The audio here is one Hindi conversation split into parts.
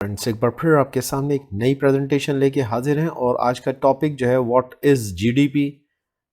फ्रेंड्स, एक बार फिर आपके सामने एक नई प्रेजेंटेशन लेके हाजिर हैं और आज का टॉपिक जो है what is GDP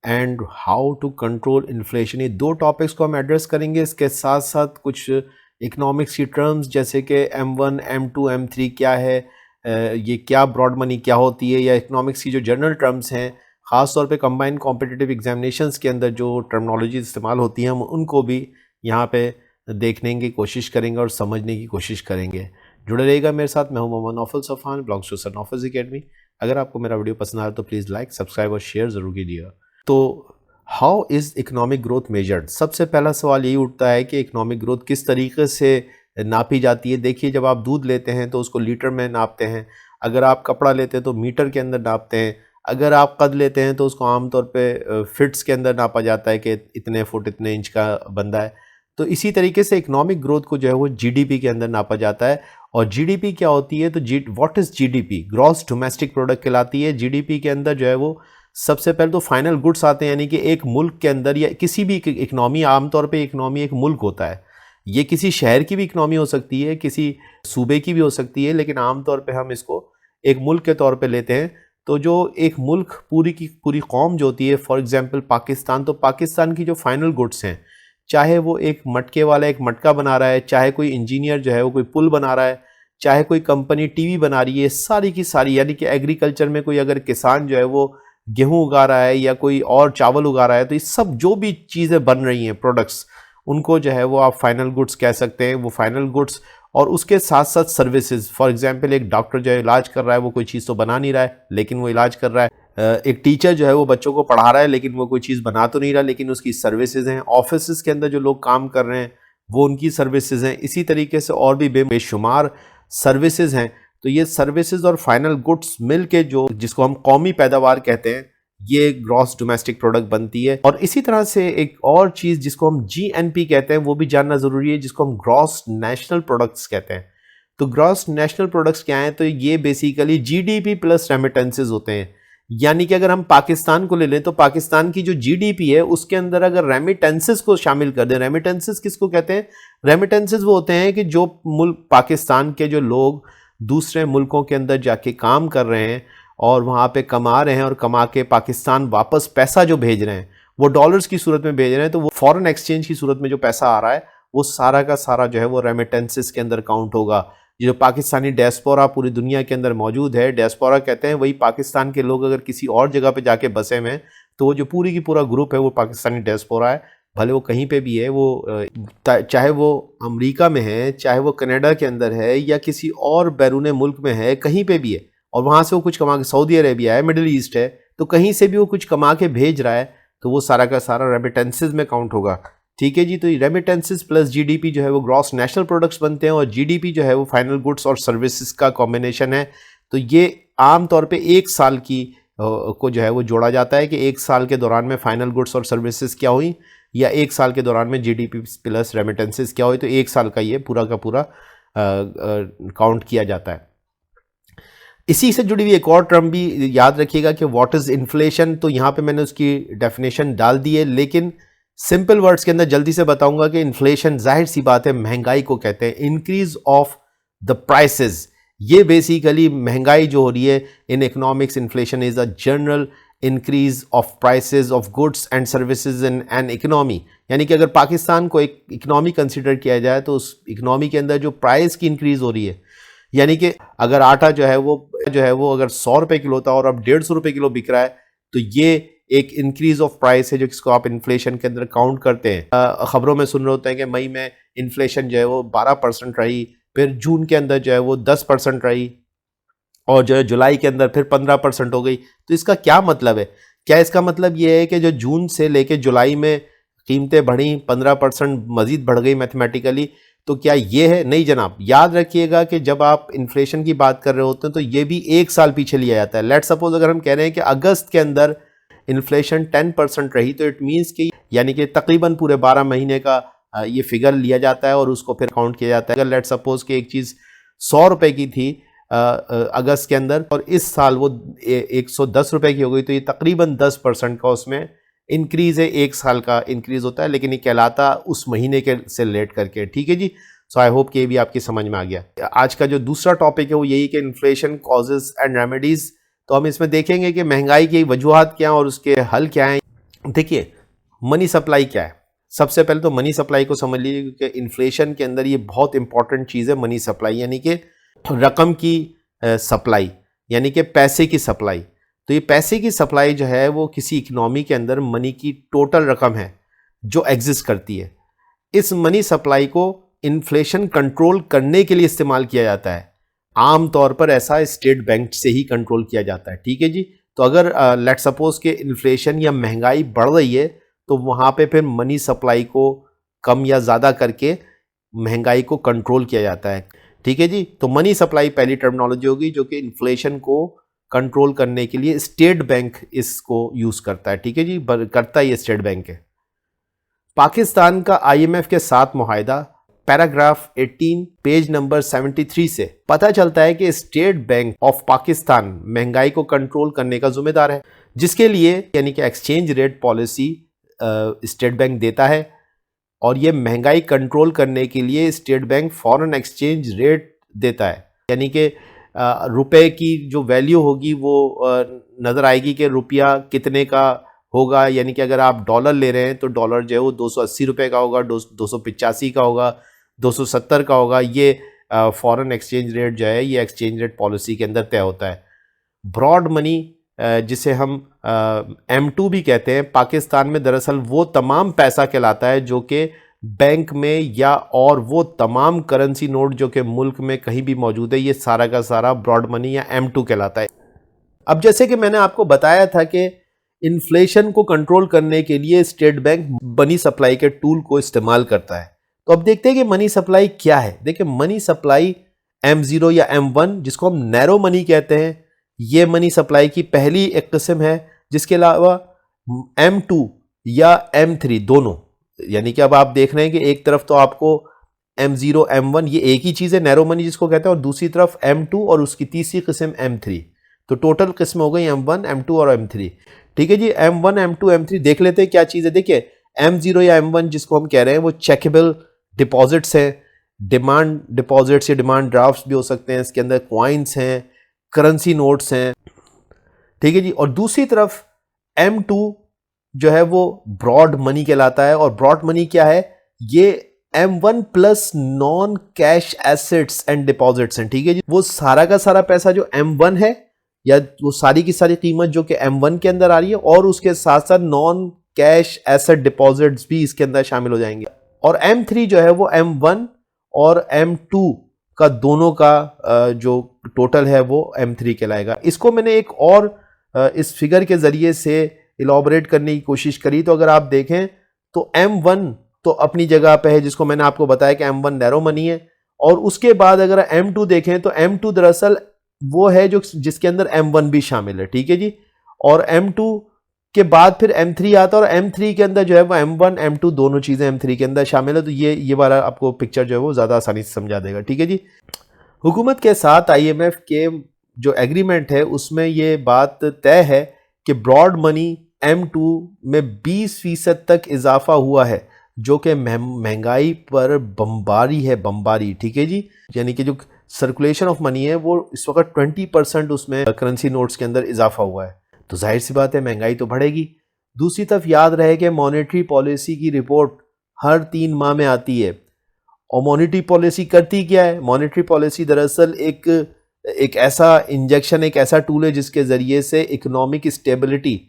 and how to control inflation. ये दो टॉपिक्स को हम एड्रेस करेंगे। इसके साथ साथ कुछ इकोनॉमिक्स की टर्म्स जैसे कि M1, M2, M3 क्या है, ये क्या ब्रॉड मनी क्या होती है, या इकोनॉमिक्स की जो जनरल टर्म्स हैं, ख़ास तौर पे कंबाइंड कॉम्पिटिटिव एग्जामिनेशंस के अंदर जो टर्मिनोलॉजी इस्तेमाल होती हैं हम उनको भी यहाँ पे देखने की कोशिश करेंगे और समझने की कोशिश करेंगे। जुड़े रहेगा मेरे साथ। मैं हूं Mohammad Naufal Safan, blogs to sir Naufal academy. अगर आपको मेरा वीडियो पसंद आया तो प्लीज़ लाइक, सब्सक्राइब और शेयर ज़रूर कीजिएगा। तो how is economic growth measured? सबसे पहला सवाल यही उठता है कि इकोनॉमिक ग्रोथ किस तरीके से नापी जाती है। देखिए, जब आप दूध लेते हैं तो उसको लीटर में नापते हैं, अगर आप कपड़ा लेते हैं तो मीटर के अंदर नापते हैं, अगर आप कद लेते हैं तो उसको आमतौर पे फिट्स के अंदर नापा जाता है कि इतने फुट इतने इंच का बंदा है। तो इसी तरीके से इकोनॉमिक ग्रोथ को जो है वो जीडीपी के अंदर नापा जाता है। और जीडीपी क्या होती है? तो what is GDP? Gross domestic product कहलाती है। जीडीपी के अंदर जो है वो सबसे पहले तो फाइनल गुड्स आते हैं, यानी कि एक मुल्क के अंदर या किसी भी इकनॉमी, आमतौर पे इकनॉमी एक मुल्क होता है। ये किसी शहर की भी इकनॉमी हो सकती है, किसी सूबे की भी हो सकती है, लेकिन आमतौर पे हम इसको एक मुल्क के तौर पे लेते हैं। तो जो एक मुल्क पूरी की पूरी कौम जो होती है, फॉर एग्जांपल पाकिस्तान, तो पाकिस्तान की जो फाइनल गुड्स हैं, चाहे वो एक मटके वाला एक मटका बना रहा है, चाहे कोई इंजीनियर जो है वो कोई पुल बना रहा है, चाहे कोई कंपनी टीवी बना रही है, सारी की सारी, यानी कि एग्रीकल्चर में कोई अगर किसान जो है वो गेहूं उगा रहा है या कोई और चावल उगा रहा है, तो ये सब जो भी चीज़ें बन रही हैं प्रोडक्ट्स, उनको जो है वो आप फाइनल गुड्स कह सकते हैं। वो फाइनल गुड्स और उसके साथ साथ सर्विसेज। फॉर एग्जांपल एक डॉक्टर जो है इलाज कर रहा है, वो कोई चीज़ तो बना नहीं रहा है लेकिन वो इलाज कर रहा है। एक टीचर जो है वो बच्चों को पढ़ा रहा है लेकिन वो कोई चीज़ बना तो नहीं रहा, लेकिन उसकी सर्विसेज हैं। ऑफिस के अंदर जो लोग काम कर रहे हैं वो उनकी सर्विसेज हैं। इसी तरीके से और भी बेशुमार सर्विसेज हैं। तो ये सर्विसेज और फाइनल गुड्स मिल के जो जिसको हम कौमी पैदावार कहते हैं, ये ग्रॉस डोमेस्टिक प्रोडक्ट बनती है। और इसी तरह से एक और चीज़ जिसको हम जीएनपी कहते हैं वो भी जानना ज़रूरी है, जिसको हम ग्रॉस नेशनल प्रोडक्ट्स कहते हैं। तो ग्रॉस नेशनल प्रोडक्ट्स क्या हैं? तो ये बेसिकली जीडीपी प्लस रेमिटेंसेज होते हैं। यानी कि अगर हम पाकिस्तान को ले लें तो पाकिस्तान की जो जीडीपी है उसके अंदर अगर रेमिटेंसेस को शामिल कर दें। रेमिटेंसेस किसको कहते हैं? रेमिटेंसेस वो होते हैं कि जो मुल्क पाकिस्तान के जो लोग दूसरे मुल्कों के अंदर जाके काम कर रहे हैं और वहाँ पे कमा रहे हैं और कमा के पाकिस्तान वापस पैसा जो भेज रहे हैं वो डॉलर्स की सूरत में भेज रहे हैं, तो वो फॉरेन एक्सचेंज की सूरत में जो पैसा आ रहा है वो सारा का सारा जो है वो रेमिटेंसेस के अंदर काउंट होगा। जो पाकिस्तानी डियास्पोरा पूरी दुनिया के अंदर मौजूद है, डियास्पोरा कहते हैं वही पाकिस्तान के लोग अगर किसी और जगह पे जाके बसे हुए हैं तो वो जो पूरी की पूरा ग्रुप है वो पाकिस्तानी डियास्पोरा है। भले वो कहीं पे भी है, वो चाहे वो अमेरिका में है, चाहे वो कनाडा के अंदर है या किसी और बैरून मुल्क में है, कहीं पे भी है, और वहाँ से वो कुछ कमा के, सऊदी अरेबिया है, मिडिल ईस्ट है, तो कहीं से भी वो कुछ कमा के भेज रहा है तो वो सारा का सारा रेमिटेंसेज में काउंट होगा। ठीक है जी। तो रेमिटेंसेस प्लस जीडीपी जो है वो ग्रॉस नेशनल प्रोडक्ट्स बनते हैं और जीडीपी जो है वो फाइनल गुड्स और सर्विसेज का कॉम्बिनेशन है। तो ये आमतौर पे एक साल की को जो है वो जोड़ा जाता है कि एक साल के दौरान में फाइनल गुड्स और सर्विसेज क्या हुई, या एक साल के दौरान में जीडीपी प्लस रेमिटेंसेस क्या हुई। तो एक साल का ये पूरा का पूरा काउंट किया जाता है। इसी से जुड़ी हुई एक और टर्म भी याद रखिएगा कि व्हाट इज इन्फ्लेशन। तो यहाँ पे मैंने उसकी डेफिनेशन डाल दी है, लेकिन सिंपल वर्ड्स के अंदर जल्दी से बताऊंगा कि इन्फ्लेशन जाहिर सी बात है महंगाई को कहते हैं, इंक्रीज ऑफ द प्राइसेस। ये बेसिकली महंगाई जो हो रही है in economics, inflation is a general increase of prices of goods and services in an economy. यानी कि अगर पाकिस्तान को एक इकोनॉमी कंसिडर किया जाए तो उस इकोनॉमी के अंदर जो प्राइस की इंक्रीज हो रही है, यानी कि अगर आटा जो है वो अगर 100 रुपये किलो था और अब 150 रुपये किलो बिक रहा है, तो ये एक इंक्रीज ऑफ प्राइस है जो जिसको आप इन्फ्लेशन के अंदर काउंट करते हैं। खबरों में सुन रहे होते हैं कि मई में इन्फ्लेशन जो है वो 12% रही, फिर जून के अंदर जो है वो 10% रही, और जो है जुलाई के अंदर फिर 15% हो गई। तो इसका क्या मतलब है? क्या इसका मतलब ये है कि जो जून से लेके जुलाई में कीमतें बढ़ी, 15% मजीद बढ़ गई मैथमेटिकली? तो क्या ये है? नहीं जनाब। याद रखिएगा कि जब आप इन्फ्लेशन की बात कर रहे होते हैं तो ये भी एक साल पीछे लिया जाता है। लेट सपोज अगर हम कह रहे हैं कि अगस्त के अंदर इन्फ्लेशन 10% रही, तो इट मीन्स कि यानी कि तकरीबन पूरे 12 महीने का ये फिगर लिया जाता है और उसको फिर काउंट किया जाता है। अगर लेट सपोज कि एक चीज़ 100 रुपये की थी अगस्त के अंदर और इस साल वो 110 रुपये की हो गई, तो ये तकरीबन 10% का उसमें इंक्रीज़ है, एक साल का इंक्रीज़ होता है, लेकिन ये कहलाता उस महीने के से लेट करके। ठीक है जी। सो आई होप कि ये भी आपकी समझ में आ गया। आज का जो दूसरा टॉपिक है वो यही कि इन्फ्लेशन कॉजेज एंड रेमेडीज। तो हम इसमें देखेंगे कि महंगाई की वजूहात क्या हैं और उसके हल क्या हैं। देखिए, मनी सप्लाई क्या है। सबसे पहले तो मनी सप्लाई को समझ लीजिए, क्योंकि इन्फ्लेशन के अंदर ये बहुत इंपॉर्टेंट चीज़ है मनी सप्लाई, यानी कि रकम की सप्लाई, यानी कि पैसे की सप्लाई। तो ये पैसे की सप्लाई जो है वो किसी इकोनॉमी के अंदर मनी की टोटल रकम है जो एग्जिस्ट करती है। इस मनी सप्लाई को इन्फ्लेशन कंट्रोल करने के लिए इस्तेमाल किया जाता है। आम तौर पर ऐसा स्टेट बैंक से ही कंट्रोल किया जाता है। ठीक है जी। तो अगर लेट सपोज के इन्फ्लेशन या महंगाई बढ़ रही है तो वहां पे फिर मनी सप्लाई को कम या ज़्यादा करके महंगाई को कंट्रोल किया जाता है। ठीक है जी। तो मनी सप्लाई पहली टर्मिनोलॉजी होगी जो कि इन्फ्लेशन को कंट्रोल करने के लिए स्टेट बैंक इसको यूज करता है। ठीक है जी, करता ही स्टेट बैंक है। पाकिस्तान का आईएमएफ के साथ मुआहदा पैराग्राफ 18 पेज नंबर 73 से पता चलता है कि स्टेट बैंक ऑफ पाकिस्तान महंगाई को कंट्रोल करने का जिम्मेदार है, जिसके लिए यानी कि exchange rate policy state bank देता है। और ये महंगाई कंट्रोल करने के लिए state bank foreign exchange rate देता है, यानी कि रुपए की जो वैल्यू होगी वो नज़र आएगी कि रुपया कितने का होगा। यानी कि अगर आप डॉलर ले रहे हैं तो डॉलर जो है वो 280 रुपये का होगा, 285 का होगा, 270 का होगा। ये फॉरेन एक्सचेंज रेट जो है ये एक्सचेंज रेट पॉलिसी के अंदर तय होता है। ब्रॉड मनी जिसे हम M2 भी कहते हैं, पाकिस्तान में दरअसल वो तमाम पैसा कहलाता है जो कि बैंक में या और वो तमाम करेंसी नोट जो कि मुल्क में कहीं भी मौजूद है, ये सारा का सारा ब्रॉड मनी या M2 कहलाता है। अब जैसे कि मैंने आपको बताया था कि इन्फ्लेशन को कंट्रोल करने के लिए स्टेट बैंक मनी सप्लाई के टूल को इस्तेमाल करता है। तो अब देखते हैं कि मनी सप्लाई क्या है। देखिए, मनी सप्लाई M0 या M1 जिसको हम नैरो मनी कहते हैं, ये मनी सप्लाई की पहली एक किस्म है। जिसके अलावा M2 या M3 दोनों, यानी कि अब आप देख रहे हैं कि एक तरफ तो आपको M0 M1 ये एक ही चीज़ है नैरो मनी जिसको कहते हैं, और दूसरी तरफ M2 और उसकी तीसरी किस्म M3। तो टोटल किस्म हो गई M1 M2 और M3। ठीक है जी। M1 M2 M3 देख लेते हैं क्या चीज़ है। देखिए, M0 या M1 जिसको हम कह रहे हैं वो चेकेबल डिपॉजिट्स हैं, डिमांड डिपॉजिट्स या डिमांड ड्राफ्ट्स भी हो सकते हैं। इसके अंदर कॉइन्स हैं, करेंसी नोट्स हैं। ठीक है जी। और दूसरी तरफ M2 जो है वो ब्रॉड मनी कहलाता है। और ब्रॉड मनी क्या है? ये M1 plus non cash assets and deposits हैं। ठीक है जी। वो सारा का सारा पैसा जो M1 है या वो सारी की सारी कीमत जो कि M1 के अंदर आ रही है, और उसके साथ साथ नॉन कैश एसेट डिपॉजिट्स भी इसके अंदर शामिल हो जाएंगे। और M3 जो है वो M1 और M2 का दोनों का जो टोटल है वो M3 कहलाएगा। इसको मैंने एक और इस फिगर के जरिए से इलॉबरेट करने की कोशिश करी। तो अगर आप देखें तो M1 तो अपनी जगह पे है, जिसको मैंने आपको बताया कि M1 नैरो मनी है। और उसके बाद अगर M2 देखें तो M2 दरअसल वो है जो जिसके अंदर M1 भी शामिल है। ठीक है जी। और M2 के बाद फिर M3 आता है, और M3 के अंदर जो है वो M1 M2 दोनों चीज़ें M3 के अंदर शामिल है। तो ये वाला आपको पिक्चर जो है वो ज़्यादा आसानी से समझा देगा। ठीक है जी। हुकूमत के साथ IMF के जो एग्रीमेंट है उसमें ये बात तय है कि ब्रॉड मनी M2 में 20% तक इजाफा हुआ है, जो कि महंगाई पर बमबारी है, बमबारी। ठीक है जी। यानी कि जो सर्कुलेशन ऑफ मनी है वो इस वक्त 20% उसमें करेंसी नोट्स के अंदर इजाफा हुआ है। तो जाहिर सी बात है महंगाई तो बढ़ेगी। दूसरी तरफ याद रहे कि मॉनेटरी पॉलिसी की रिपोर्ट हर 3 माह में आती है। और मॉनेटरी पॉलिसी करती क्या है? मॉनेटरी पॉलिसी दरअसल एक ऐसा इंजेक्शन, एक ऐसा टूल है जिसके ज़रिए से इकोनॉमिक स्टेबिलिटी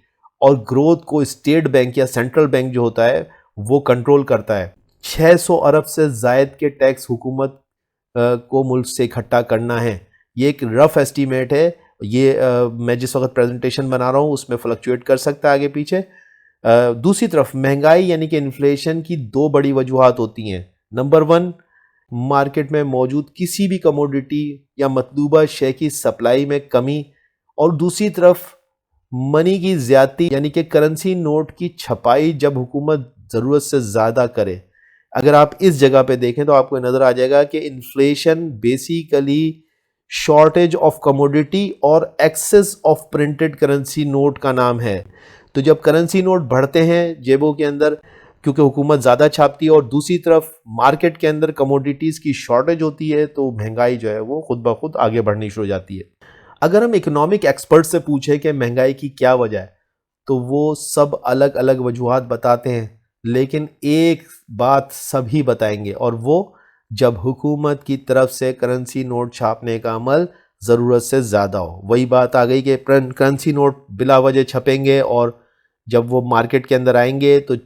और ग्रोथ को स्टेट बैंक या सेंट्रल बैंक जो होता है वो कंट्रोल करता है। 600 अरब से ज़ायद के टैक्स हुकूमत को मुल्क से इकट्ठा करना है। ये एक रफ एस्टीमेट है। ये मैं जिस वक्त प्रेजेंटेशन बना रहा हूँ उसमें फ्लक्चुएट कर सकता है आगे पीछे। दूसरी तरफ महंगाई यानी कि इन्फ्लेशन की 2 बड़ी वजूहात होती हैं। नंबर 1, मार्केट में मौजूद किसी भी कमोडिटी या मतलूबा शे की सप्लाई में कमी, और दूसरी तरफ मनी की ज्यादती यानी कि करेंसी नोट की छपाई जब हुकूमत ज़रूरत से ज़्यादा करे। अगर आप इस जगह पे देखें तो आपको नज़र आ जाएगा कि inflation basically shortage of commodity और excess of printed currency note का नाम है। तो जब करेंसी नोट बढ़ते हैं जेबों के अंदर क्योंकि हुकूमत ज़्यादा छापती है और दूसरी तरफ मार्केट के अंदर कमोडिटीज़ की शॉर्टेज होती है, तो महंगाई जो है वो खुद ब खुद आगे बढ़नी शुरू हो जाती है। अगर हम इकोनॉमिक एक्सपर्ट से पूछें कि महंगाई की क्या वजह है, तो वो सब अलग अलग वजूहात बताते हैं, लेकिन एक बात सभी बताएंगे, और वो जब हुकूमत की तरफ से करेंसी नोट छापने का अमल ज़रूरत से ज़्यादा हो। वही बात आ गई कि करेंसी नोट बिला वजह छपेंगे और जब वो मार्केट के अंदर आएंगे तो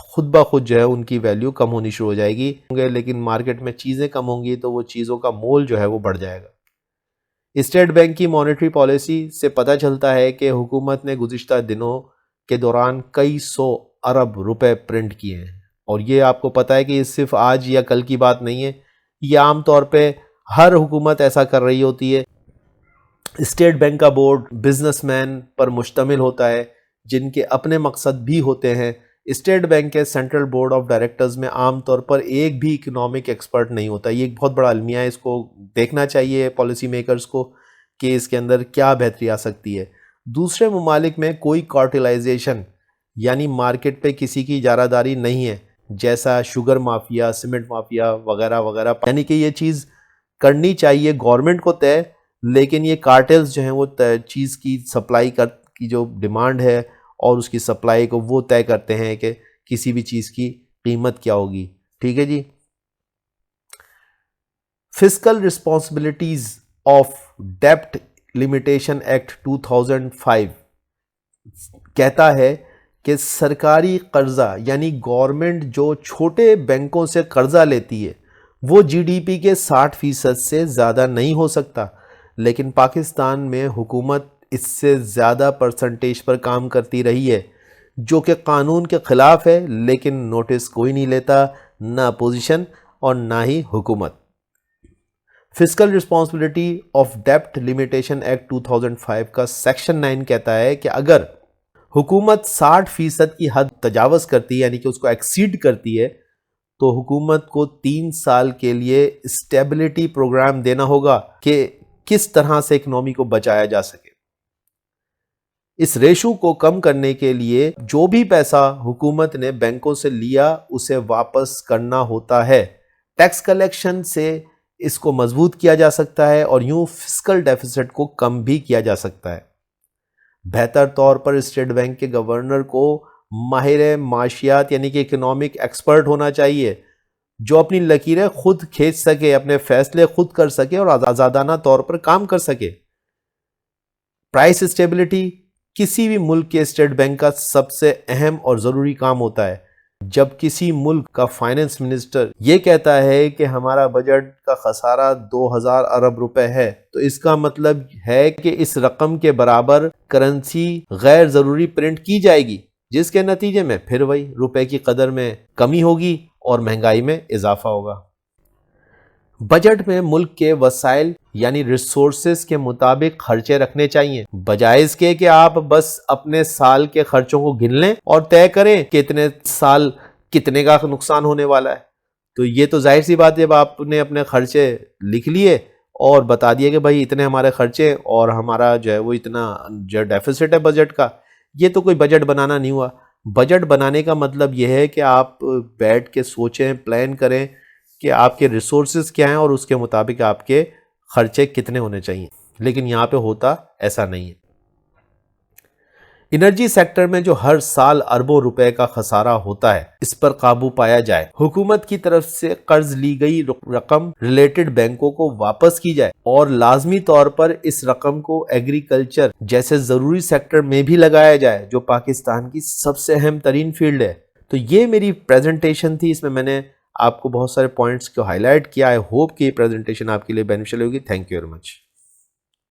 खुद ब खुद जो है उनकी वैल्यू कम होनी शुरू हो जाएगी, लेकिन मार्केट में चीज़ें कम होंगी तो वो चीज़ों का मोल जो है वो बढ़ जाएगा। स्टेट बैंक की मॉनेटरी पॉलिसी से पता चलता है कि हुकूमत ने गुज़िश्ता दिनों के दौरान कई 100 अरब रुपए प्रिंट किए हैं, और ये आपको पता है कि ये सिर्फ आज या कल की बात नहीं है, ये आम तौर पे हर हुकूमत ऐसा कर रही होती है। स्टेट बैंक का बोर्ड बिजनेसमैन पर मुश्तमिल होता है जिनके अपने मकसद भी होते हैं। स्टेट बैंक के सेंट्रल बोर्ड ऑफ डायरेक्टर्स में आमतौर पर एक भी इकोनॉमिक एक्सपर्ट नहीं होता। ये एक बहुत बड़ा अलमिया है, इसको देखना चाहिए पॉलिसी मेकर्स को कि इसके अंदर क्या बेहतरी आ सकती है। दूसरे ममालिक में कोई कार्टेलाइजेशन यानी मार्केट पे किसी की इजारादारी नहीं है, जैसा शुगर माफिया, सीमेंट माफिया वगैरह वगैरह, यानी कि ये चीज़ करनी चाहिए गवर्नमेंट को तय, लेकिन ये कार्टेल्स जो हैं वो चीज़ की सप्लाई की जो डिमांड है और उसकी सप्लाई को वो तय करते हैं कि किसी भी चीज़ की कीमत क्या होगी। ठीक है जी। फिस्कल रिस्पॉन्सिबिलिटीज ऑफ डेप्ट लिमिटेशन एक्ट 2005 कहता है कि सरकारी कर्जा यानी गवर्नमेंट जो छोटे बैंकों से कर्जा लेती है वो जीडीपी के 60% से ज़्यादा नहीं हो सकता, लेकिन पाकिस्तान में हुकूमत इससे ज़्यादा परसेंटेज पर काम करती रही है, जो कि कानून के ख़िलाफ़ है, लेकिन नोटिस कोई नहीं लेता, ना अपोजिशन और ना ही हुकूमत। फिस्कल रिस्पॉन्सिबिलिटी ऑफ डेप्ट लिमिटेशन एक्ट 2005 का सेक्शन 9 कहता है कि अगर हुकूमत 60% की हद तजावज़ करती है यानी कि उसको एक्सीड करती है, तो हुकूमत को 3 साल के लिए स्टेबिलिटी प्रोग्राम देना होगा कि किस तरह से इकोनॉमी को बचाया जा सके। इस रेशो को कम करने के लिए जो भी पैसा हुकूमत ने बैंकों से लिया उसे वापस करना होता है। टैक्स कलेक्शन से इसको मजबूत किया जा सकता है और यूं फिस्कल डेफिसिट को कम भी किया जा सकता है। बेहतर तौर पर स्टेट बैंक के गवर्नर को माहिर माशियात यानी कि इकोनॉमिक एक्सपर्ट होना चाहिए, जो अपनी लकीरें खुद खींच सके, अपने फैसले खुद कर सके और आज़ादाना तौर पर काम कर सके। प्राइस स्टेबिलिटी किसी भी मुल्क के स्टेट बैंक का सबसे अहम और ज़रूरी काम होता है। जब किसी मुल्क का फाइनेंस मिनिस्टर ये कहता है कि हमारा बजट का खसारा 2000 अरब रुपए है, तो इसका मतलब है कि इस रकम के बराबर करेंसी गैर ज़रूरी प्रिंट की जाएगी, जिसके नतीजे में फिर वही रुपए की कदर में कमी होगी और महंगाई में इजाफा होगा। बजट में मुल्क के वसाइल यानी रिसोर्सेज के मुताबिक खर्चे रखने चाहिए, बजाय इसके कि आप बस अपने साल के खर्चों को गिन लें और तय करें कि इतने साल कितने का नुकसान होने वाला है। तो ये तो जाहिर सी बात है, जब आपने अपने खर्चे लिख लिए और बता दिए कि भाई इतने हमारे खर्चे और हमारा जो है वो इतना जो डेफिसिट है बजट का, ये तो कोई बजट बनाना नहीं हुआ। बजट बनाने का मतलब यह है कि आप बैठ के सोचें, प्लान करें कि आपके रिसोर्सेज क्या हैं और उसके मुताबिक आपके खर्चे कितने होने चाहिए, लेकिन यहाँ पे होता ऐसा नहीं है। एनर्जी सेक्टर में जो हर साल अरबों रुपए का खसारा होता है, इस पर काबू पाया जाए, हुकूमत की तरफ से कर्ज ली गई रकम रिलेटेड बैंकों को वापस की जाए और लाजमी तौर पर इस रकम को एग्रीकल्चर जैसे जरूरी सेक्टर में भी लगाया जाए, जो पाकिस्तान की सबसे अहम तरीन फील्ड है। तो ये मेरी प्रेजेंटेशन थी, इसमें मैंने आपको बहुत सारे पॉइंट्स को हाईलाइट किया। आई होप कि ये प्रेजेंटेशन आपके लिए बेनिफिशियल होगी। Thank you very much.